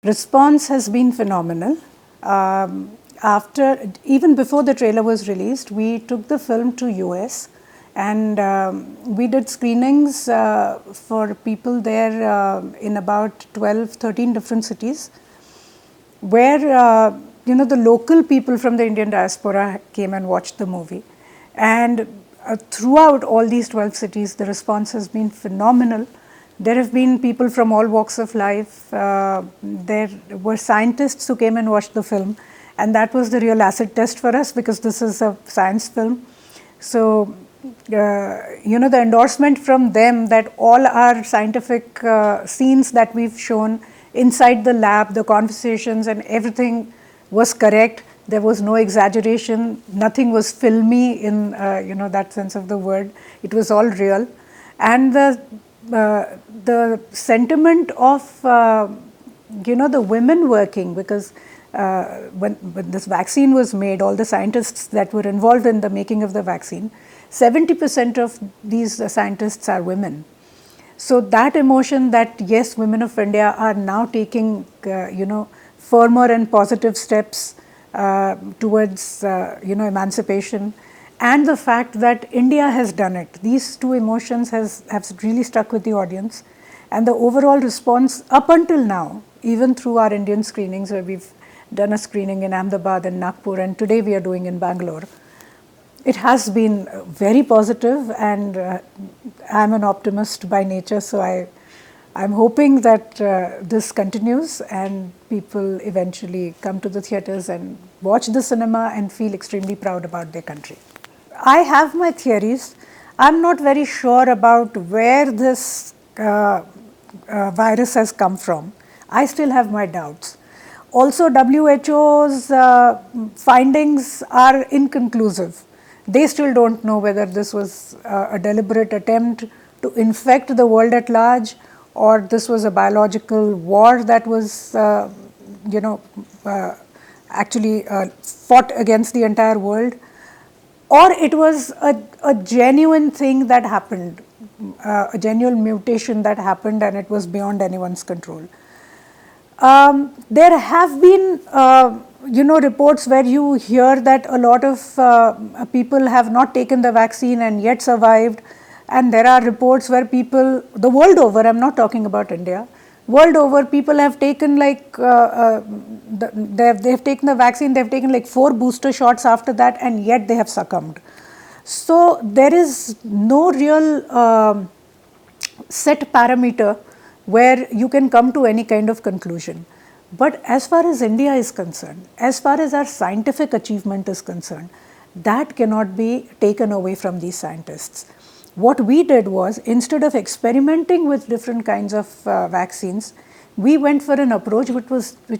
Response has been phenomenal. Even before the trailer was released, we took the film to US and we did screenings for people there in about 12, 13 different cities where the local people from the Indian diaspora came and watched the movie. And throughout all these 12 cities, the response has been phenomenal. There have been people from all walks of life. There were scientists who came and watched the film, and that was the real acid test for us because this is a science film. So, the endorsement from them that all our scientific scenes that we've shown inside the lab, the conversations and everything was correct. There was no exaggeration. Nothing was filmy in that sense of the word. It was all real, and the sentiment of the women working, because when this vaccine was made, all the scientists that were involved in the making of the vaccine, 70% of these scientists are women. So that emotion that yes, women of India are now taking firmer and positive steps towards emancipation, and the fact that India has done it, these two emotions have really stuck with the audience. And the overall response up until now, even through our Indian screenings, where we've done a screening in Ahmedabad and Nagpur, and today we are doing in Bangalore, it has been very positive, and I'm an optimist by nature, so I'm hoping that this continues and people eventually come to the theatres and watch the cinema and feel extremely proud about their country. I have my theories. I'm not very sure about where this virus has come from. I still have my doubts. Also, WHO's findings are inconclusive. They still don't know whether this was a deliberate attempt to infect the world at large, or this was a biological war that was, actually fought against the entire world, or it was a genuine thing that happened, a genuine mutation that happened, and it was beyond anyone's control. There have been reports where you hear that a lot of people have not taken the vaccine and yet survived, and there are reports where people the world over, I'm not talking about India, world over, people have taken like they've taken the vaccine, they've taken like 4 booster shots after that, and yet they have succumbed. So there is no real set parameter where you can come to any kind of conclusion. But as far as India is concerned, as far as our scientific achievement is concerned, that cannot be taken away from these scientists. What we did was, instead of experimenting with different kinds of vaccines, we went for an approach which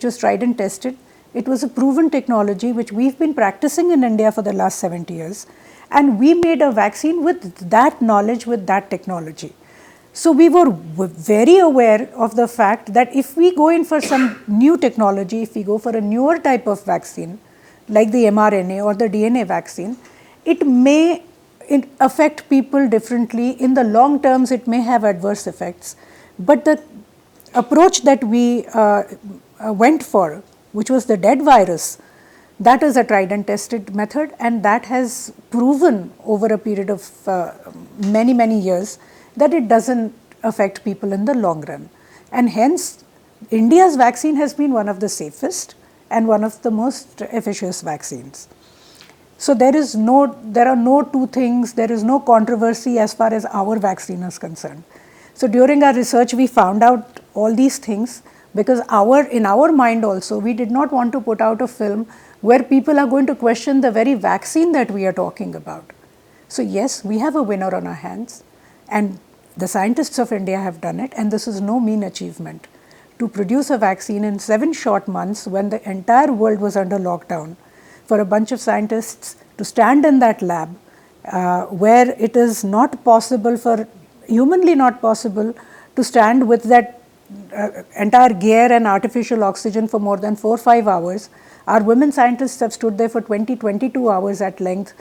was tried and tested. It was a proven technology which we've been practicing in India for the last 70 years, and we made a vaccine with that knowledge, with that technology. So we were very aware of the fact that if we go in for some new technology, if we go for a newer type of vaccine, like the mRNA or the DNA vaccine, it may affect people differently. In the long terms, it may have adverse effects. But the approach that we went for, which was the dead virus, that is a tried and tested method, and that has proven over a period of many, many years that it doesn't affect people in the long run. And hence, India's vaccine has been one of the safest and one of the most efficacious vaccines. So there are no two things, there is no controversy as far as our vaccine is concerned. So during our research, we found out all these things because in our mind also, we did not want to put out a film where people are going to question the very vaccine that we are talking about. So yes, we have a winner on our hands, and the scientists of India have done it, and this is no mean achievement. To produce a vaccine in 7 short months when the entire world was under lockdown, for a bunch of scientists to stand in that lab where it is not possible humanly not possible to stand with that entire gear and artificial oxygen for more than 4 or 5 hours. Our women scientists have stood there for 22 hours at length,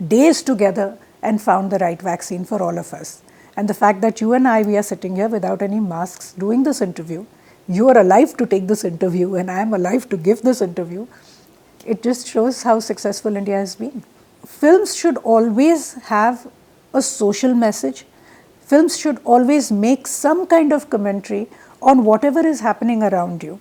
days together, and found the right vaccine for all of us. And the fact that you and I, we are sitting here without any masks doing this interview you are alive to take this interview and I am alive to give this interview, it just shows how successful India has been. Films should always have a social message. Films should always make some kind of commentary on whatever is happening around you.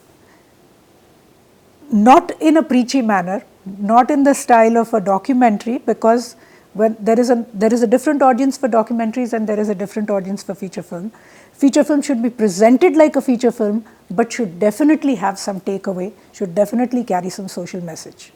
Not in a preachy manner, not in the style of a documentary, because when there is a different audience for documentaries and there is a different audience for feature film. Feature film should be presented like a feature film, but should definitely have some takeaway, should definitely carry some social message.